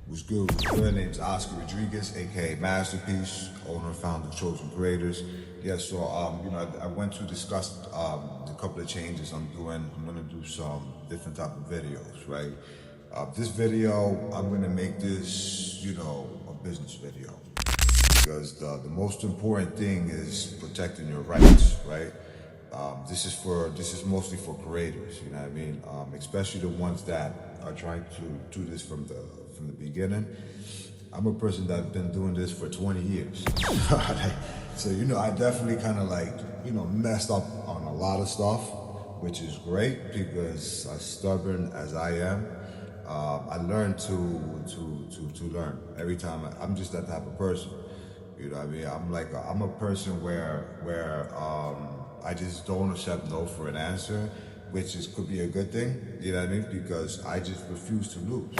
Was good. My name's Oscar Rodriguez, aka Masterpeace, owner and founder of Chosen Creators. Yeah, so I went to discuss a couple of changes I'm doing. I'm gonna do some different type of videos, right? This video, I'm gonna make this, a business video because the most important thing is protecting your rights, right? This is mostly for creators, you know what I mean? Especially the ones that are trying to do this from the beginning. I'm a person that's been doing this for 20 years. So, I definitely kind of messed up on a lot of stuff, which is great because as stubborn as I am, I learned to learn every time. I'm just that type of person. You know what I mean? I'm a person where I just don't accept no for an answer, which could be a good thing, you know what I mean? Because I just refuse to lose.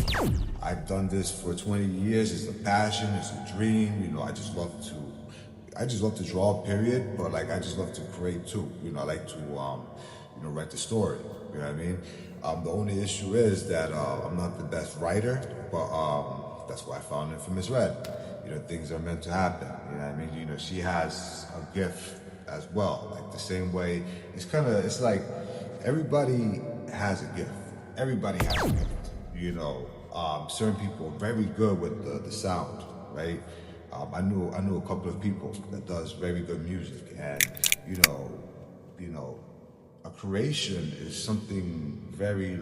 I've done this for 20 years. It's a passion, it's a dream, I just love to draw, period, but I just love to create too. I like to write the story, you know what I mean? The only issue is that I'm not the best writer, but that's why I found Infamous Red. Things are meant to happen, you know what I mean? She has a gift as well, the same way. It's like everybody has a gift. Everybody has a gift, certain people are very good with the sound, right? I knew a couple of people that does very good music, and a creation is something very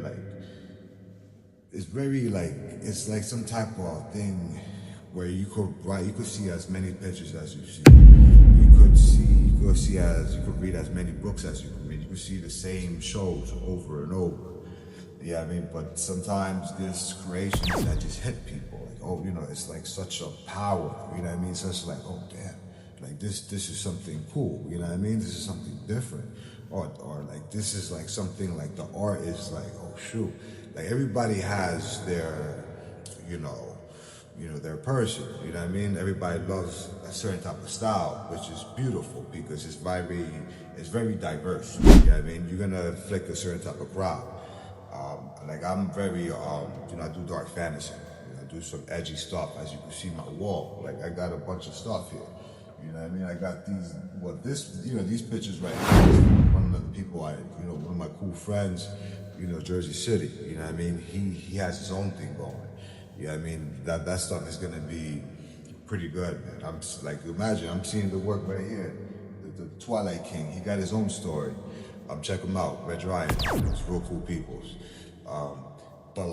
it's like some type of thing where you could see as many pictures as you see. You could read as many books as you can read. You could see the same shows over and over. Yeah, I mean, but sometimes there's creations that just hit people. It's like such a power. You know what I mean? Such oh damn, this is something cool. You know what I mean? This is something different. Or this is something the art is oh shoot. Everybody has their, their person, you know what I mean? Everybody loves a certain type of style, which is beautiful because it's very diverse, you know what I mean? You're gonna flick a certain type of crowd. I'm very, I do dark fantasy, I do some edgy stuff, as you can see my wall. I got a bunch of stuff here, you know what I mean? I got these pictures right here. One of the people one of my cool friends, Jersey City, you know what I mean? He has his own thing going. Yeah, I mean, that stuff is gonna be pretty good, man. I'm just imagine, I'm seeing the work right here. The Twilight King, he got his own story. Check him out, Red Ryan, it's real cool peoples. But